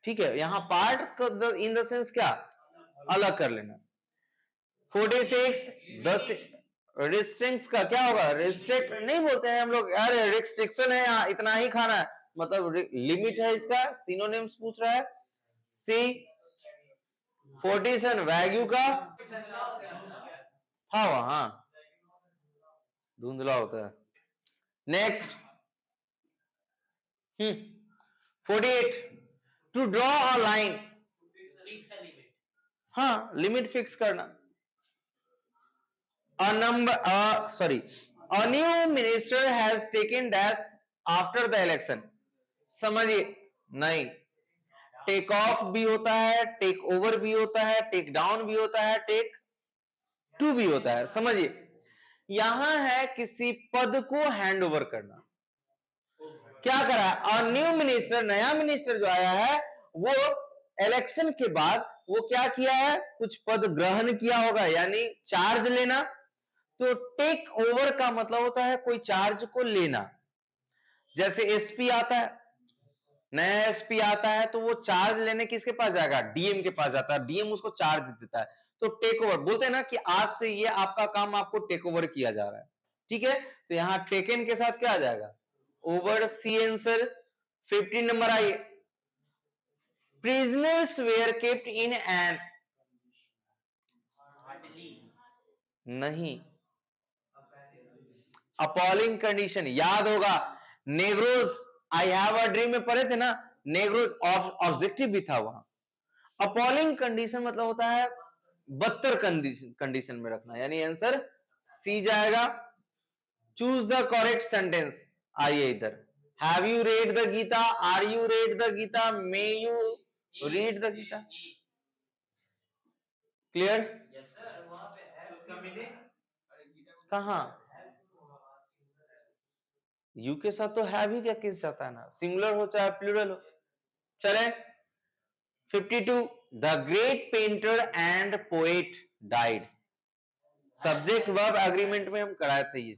ठीक है, यहां पार्ट इन द सेंस क्या, अलग कर लेना। 46, 10 रिस्ट्रिक्ट का क्या होगा, रिस्ट्रिक्ट नहीं बोलते हैं हम लोग, यार रिस्ट्रिक्शन है यहाँ इतना ही खाना है, मतलब लिमिट है इसका, सिनोनिम्स पूछ रहा है। सी 47, वैग्यू का था वहां, धुंधला होता है। Next 48, to draw a line, हाँ लिमिट फिक्स करना। A new minister has taken dash after the election, समझिए नहीं, टेक ऑफ भी होता है, टेक ओवर भी होता है, टेक डाउन भी होता है, टेक टू भी होता है। समझिए यहां है किसी पद को हैंड ओवर करना। क्या करा, अ न्यू मिनिस्टर, नया मिनिस्टर जो आया है वो इलेक्शन के बाद वो क्या किया है, कुछ पद ग्रहण किया होगा, यानी चार्ज लेना। तो टेक ओवर का मतलब होता है कोई चार्ज को लेना। जैसे एसपी आता है, नया एसपी आता है तो वो चार्ज लेने किसके पास जाएगा, डीएम के पास जाता है, डीएम उसको चार्ज देता है। तो टेक ओवर बोलते हैं ना कि आज से ये आपका काम आपको टेक ओवर किया जा रहा है। ठीक है, तो यहां टेकन के साथ क्या आ जाएगा, ओवर। C answer. 15 नंबर आइए, prisoners were kept in an, नहीं, अपॉलिंग कंडीशन, याद होगा नेग्रोज, आई हैव अ ड्रीम में पढ़े थे ना, नेग्रोज ऑब्जेक्टिव भी था वहां। अपॉलिंग कंडीशन मतलब होता है बदतर कंडीशन में रखना, यानी आंसर सी जाएगा। चूज द करेक्ट सेंटेंस, आइए इधर, have you read the Gita, are you read the Gita, may you read the Gita. Clear? कहा यू के साथ तो हैव ही क्या किस जाता है ना, सिंगुलर हो चाहे प्लूरल हो। चले 52, the great painter and poet died. Subject verb agreement में हम कराए थे ये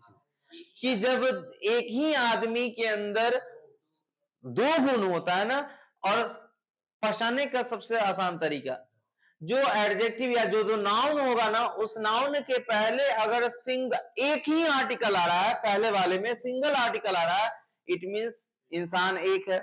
कि जब एक ही आदमी के अंदर दो गुण होता है ना, और पहचानने का सबसे आसान तरीका, जो एडजेक्टिव या जो नाउन होगा ना, उस नाउन के पहले अगर एक ही आर्टिकल आ रहा है, पहले वाले में सिंगल आर्टिकल आ रहा है, इट मींस इंसान एक है।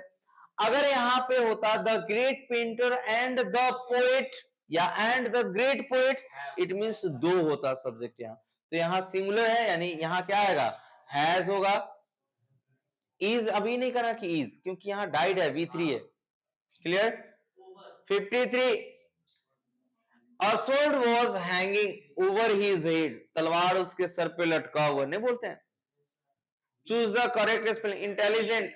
अगर यहां पे होता the great painter and the poet या and the great poet, it means दो होता सब्जेक्ट यहां, तो यहां सिंगुलर है, यानी यहां क्या आएगा, हैज होगा। इज अभी नहीं करा कि इज, क्योंकि यहां डाइड है, V3 है। Clear? 53, A sword was hanging over his head, तलवार उसके सर पे लटका हुआ, नहीं बोलते हैं। Choose the correct spelling, intelligent.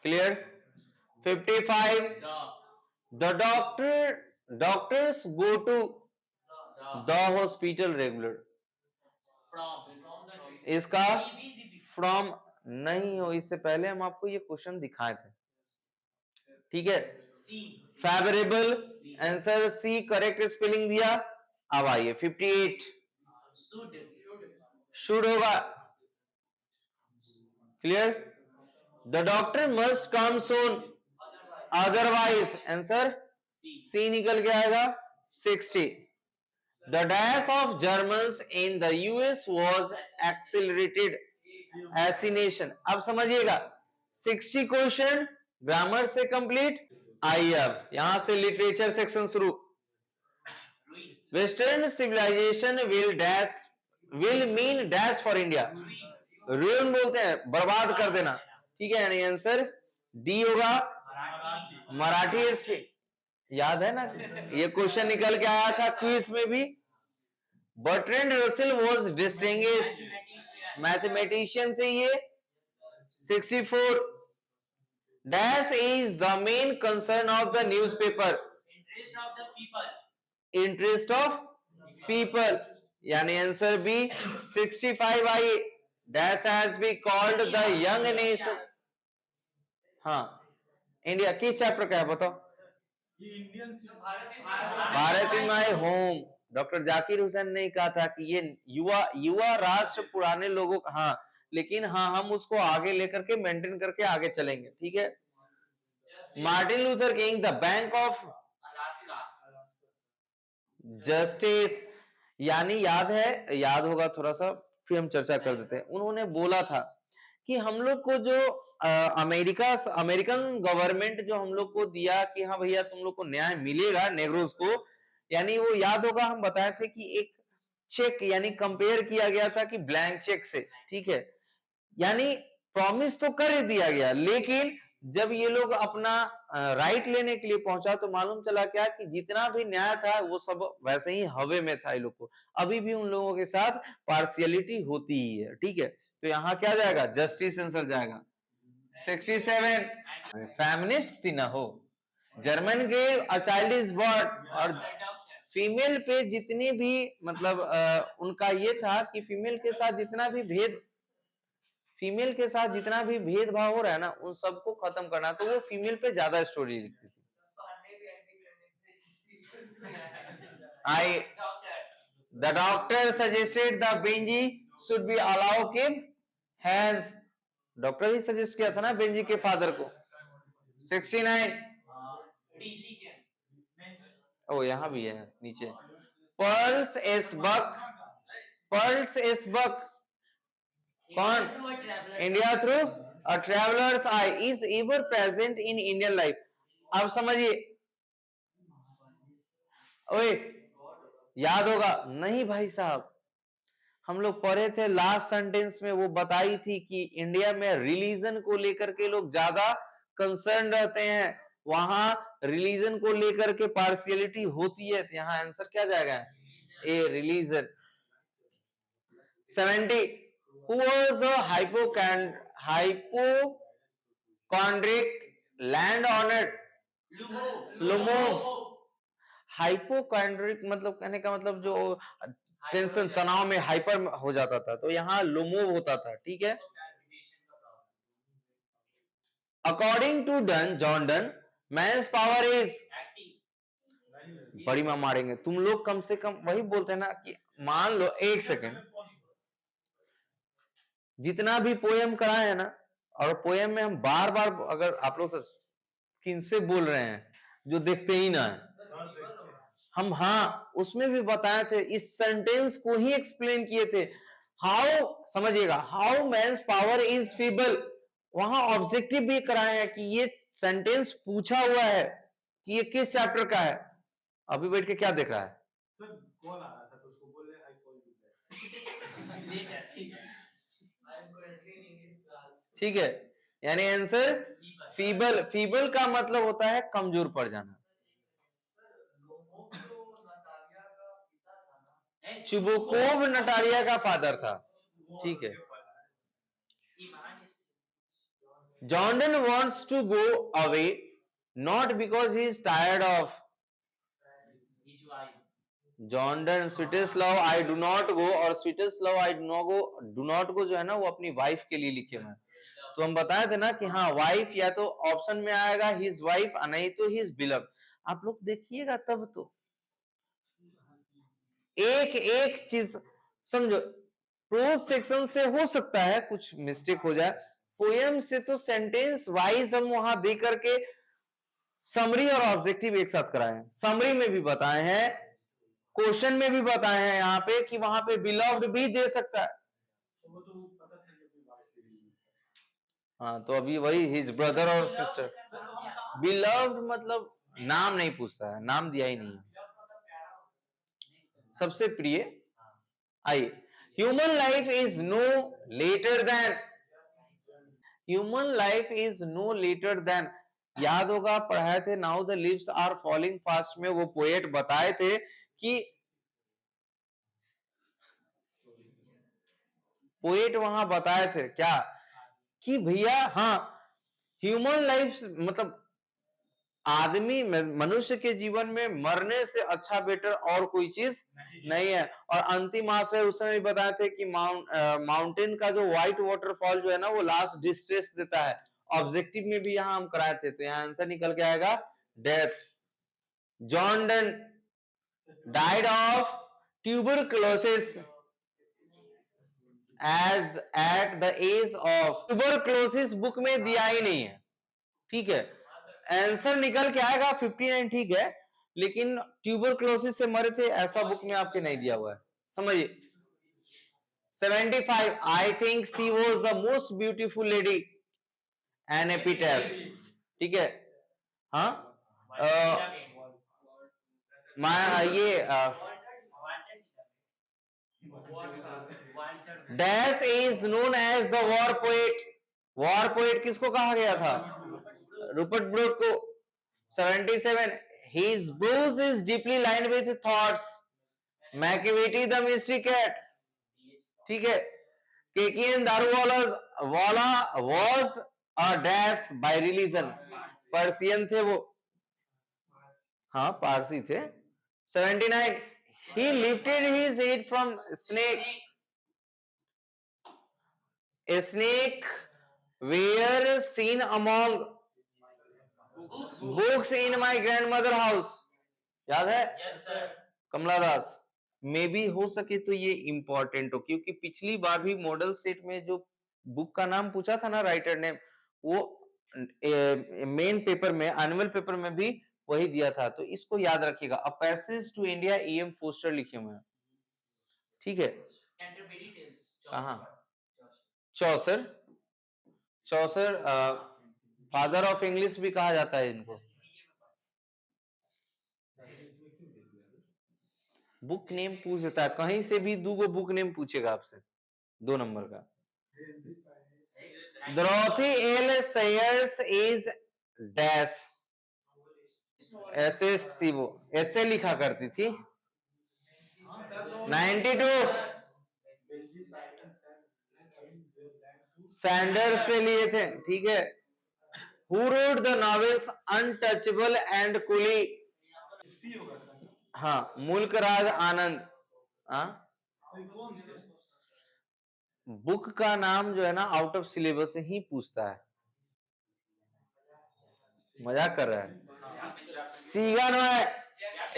Clear? 55, The doctors go to the hospital regular. इसका from नहीं हो, इससे पहले हम आपको ये क्वेश्चन दिखाए थे, ठीक है। Favourable answer C correct spelling दिया। अब आइए 58 शुड होगा, clear. The doctor must come soon otherwise answer C निकल के आएगा 60। The death of Germans in the US was accelerated assassination। अब समझिएगा 60 क्वेश्चन ग्रामर से कंप्लीट। आइए अब यहां से लिटरेचर सेक्शन शुरू। Western civilization will mean dash for India. Ruin बोलते हैं बर्बाद कर देना, ठीक है, यानी आंसर डी होगा मराठी स्पीक। याद है ना, ये क्वेश्चन निकल के आया था क्विज में भी। Bertrand Russell was distinguished mathematician थे ये। 64 dash is the main concern of the newspaper. Interest of people, यानी answer B 65 I. Dash has been called the young nation. हाँ, इंडिया किस चैप्टर का है बताओ? Bharat in my home. Doctor Zakir Hussain ने कहा था कि ये युवा राष्ट्र पुराने लोगों का, हाँ, लेकिन हाँ हम उसको आगे लेकर के मेंटेन करके आगे चलेंगे, ठीक है। Martin Luther king the bank of justice, यानी याद होगा थोड़ा सा, फिर हम चर्चा कर देते हैं। उन्होंने बोला था कि हम लोग को जो अमेरिकन गवर्नमेंट जो हम लोग को दिया कि हाँ भैया तुम लोग को न्याय मिलेगा नेग्रोज को, यानी वो याद होगा हम बताए थे कि एक चेक यानी कंपेयर किया गया था कि ब्लैंक चेक से, ठीक है, यानी प्रॉमिस तो कर दिया गया, लेकिन जब ये लोग अपना राइट लेने के लिए पहुंचा तो मालूम चला क्या कि जितना भी न्याय था वो सब वैसे ही हवे में था। ये लोग को अभी भी उन लोगों के साथ पार्शियलिटी होती ही है, ठीक है। तो यहाँ क्या जाएगा? जस्टिस आंसर जाएगा 67। फेमिनिस्ट थी ना हो। जर्मन के अ चाइल्ड इज बॉर्न, और फीमेल पे जितनी भी मतलब उनका ये था कि फीमेल के साथ जितना भी भेदभाव हो रहा है ना उन सबको खत्म करना, तो वो फीमेल पे ज्यादा स्टोरी लिखती थी। The doctor suggested the Benji should be allowed keep hands। Doctor he suggest किया था ना बेंजी के फादर को। 69 ओ यहाँ भी है नीचे। पर्ल्स एस बक कौन? India through a travellers I is ever present in Indian life. अब समझिए, ओए याद होगा नहीं भाई साहब, हम लोग पढ़े थे लास्ट सेंटेंस में, वो बताई थी कि इंडिया में रिलीजन को लेकर के लोग ज्यादा कंसर्न रहते हैं, वहां रिलीजन को लेकर के पार्शियलिटी होती है। यहाँ आंसर क्या जाएगा? A religion. 70 who was the hypochondriac landowner? Lumov. Hypochondriac मतलब कहने का मतलब जो टेंशन तनाव में हाइपर हो जाता था, तो यहाँ लुमोव होता था, ठीक है। According to John Donne man's power is, बड़ी मां मारेंगे तुम लोग, कम से कम वही बोलते हैं ना कि मान लो एक सेकेंड, जितना भी पोएम कराए है ना, और पोएम में हम बार बार अगर आप लोग किनसे बोल रहे हैं जो देखते ही ना है हम, हाँ उसमें भी बताए थे, इस सेंटेंस को ही एक्सप्लेन किए थे। हाउ, समझिएगा, how man's power is feeble, वहां ऑब्जेक्टिव भी कराए हैं कि ये सेंटेंस पूछा हुआ है कि ये किस चैप्टर का है। अभी बैठ के क्या देख रहा है? ठीक है, यानी आंसर फीबल। फीबल का मतलब होता है कमजोर पड़ जाना। चुबुकोव नटालिया का फादर था, ठीक है। John Donne wants to go away not because he is tired of John Donne, sweetest love I do not go, और sweetest love I do not go जो है ना वो अपनी वाइफ के लिए लिखे हुए हैं। तो हम बताए थे ना कि हाँ वाइफ या तो ऑप्शन में आएगा हिज वाइफ, नहीं तो हिज बिलव। आप लोग देखिएगा तब तो एक एक चीज समझो। प्रोज सेक्शन से हो सकता है कुछ मिस्टेक हो जाए, पोएम से तो सेंटेंस वाइज हम वहां दे करके समरी और ऑब्जेक्टिव एक साथ कराए हैं। समरी में भी बताए हैं, क्वेश्चन में भी बताए हैं यहाँ पे कि वहां पे बिलव्ड भी दे सकता है। हाँ तो अभी वही हिज ब्रदर और सिस्टर। बिलव्ड मतलब नाम नहीं पूछता है, नाम दिया ही नहीं है। सबसे प्रिय। आइए, human life is no later than, human life is no later than. याद होगा पढ़ाए थे now the leaves are falling fast में, वो पोएट बताए थे कि पोएट वहां बताए थे क्या कि भैया हाँ ह्यूमन लाइफ मतलब आदमी मनुष्य के जीवन में मरने से अच्छा बेटर और कोई चीज नहीं है। और अंतिम आश्रय उस समय बताए थे कि माउंटेन का जो व्हाइट वाटरफॉल जो है ना वो लास्ट डिस्ट्रेस देता है। ऑब्जेक्टिव में भी यहां हम कराए थे, तो यहाँ आंसर निकल के आएगा death. John Donne died of tuberculosis age at the age of, tuberculosis book में दिया ही नहीं है, ठीक है। आंसर निकल के आएगा 59, ठीक है, लेकिन ट्यूबरक्लोसिस से मरे थे ऐसा बुक में आपके नहीं दिया हुआ है, समझिए। 75 I think she was the most beautiful lady an epitaph, ठीक है। हाँ ये dash is known as the war poet. War poet किसको कहा गया था? रूपर्ट ब्रूक को। 77 his bruise is deeply lined with thoughts, Machiavelli the mystery cat, ठीक है। Keki N Daruwalla was a dash by religion, Persian थे वो, हाँ पारसी थे। 79 he lifted his head from snake, a snake were seen among books in my grandmother house, याद है? yes, कमला दास। मे भी हो सके तो ये इंपॉर्टेंट हो, क्योंकि पिछली बार भी मॉडल सेट में जो बुक का नाम पूछा था ना राइटर ने, वो मेन पेपर में एनुअल पेपर में भी वही दिया था, तो इसको याद रखिएगा। A passage to India E.M. Forster लिखे हुए हैं, ठीक है। कहाँ? Chaucer, Chaucer father of English भी कहा जाता है इनको। बुक नेम पूछ देता है, कहीं से भी दूगो बुक नेम पूछेगा आपसे 2 नंबर का। Dorothy L shares is dash, ऐसे थी वो, ऐसे लिखा करती थी। 92 सैंडर्स से लिए थे, ठीक है। Who wrote the novels Untouchable and Coolie? हाँ मुल्कराज आनंद। हाँ बुक का नाम जो है ना आउट ऑफ सिलेबस से ही पूछता है, मजाक कर रहा है। सीगानोय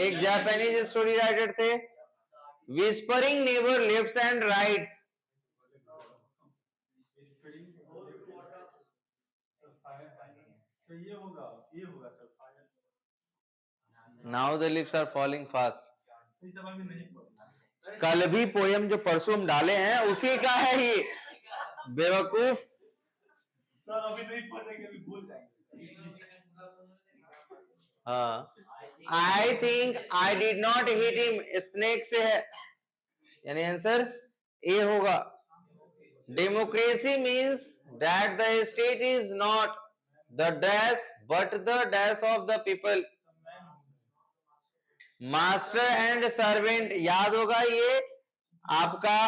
एक जापानीज स्टोरी राइटर थे। Whispering neighbour left and right, now the lips are falling fast. कल भी पोयम जो परसों हम डाले हैं उसी का है ये, बेवकूफ। सर अभी नहीं पढ़ेंगे, अभी भूल जाएंगे। हाँ I think I did not hit him, snake से है, यानी आंसर ए होगा। Democracy means that the state is not the dash but the dash of the people. Master and servant याद होगा, ये आपका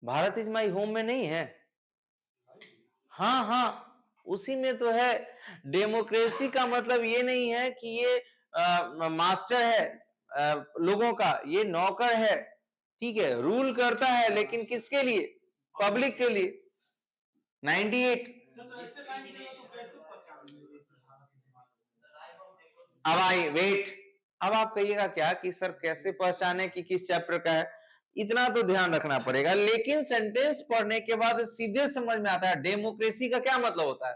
भारत इज माई होम में नहीं है। हाँ हाँ उसी में तो है। डेमोक्रेसी का मतलब ये नहीं है कि ये मास्टर है लोगों का, ये नौकर है, ठीक है, रूल करता है, लेकिन किसके लिए? पब्लिक के लिए। 98। अब आई वेट, अब आप कहिएगा क्या कि सर कैसे पहचाने कि किस चैप्टर का है? इतना तो ध्यान रखना पड़ेगा, लेकिन सेंटेंस पढ़ने के बाद सीधे समझ में आता है डेमोक्रेसी का क्या मतलब होता है।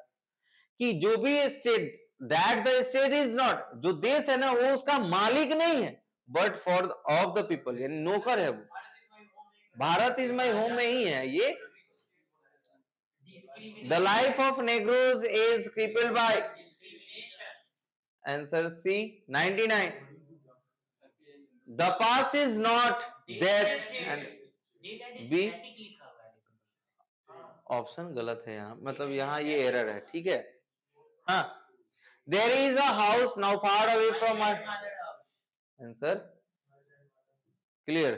कि जो भी state, that the state is not, जो देश है ना वो उसका मालिक नहीं है, but for of the people, यानी नौकर है वो। भारत इज माई होम में ही है ये। The life of negroes is crippled by, answer C 99। The pass is not death and B, option गलत है यहाँ, मतलब यहाँ ये एरर है, ठीक है। हाँ, there is a house now far away from my, answer clear.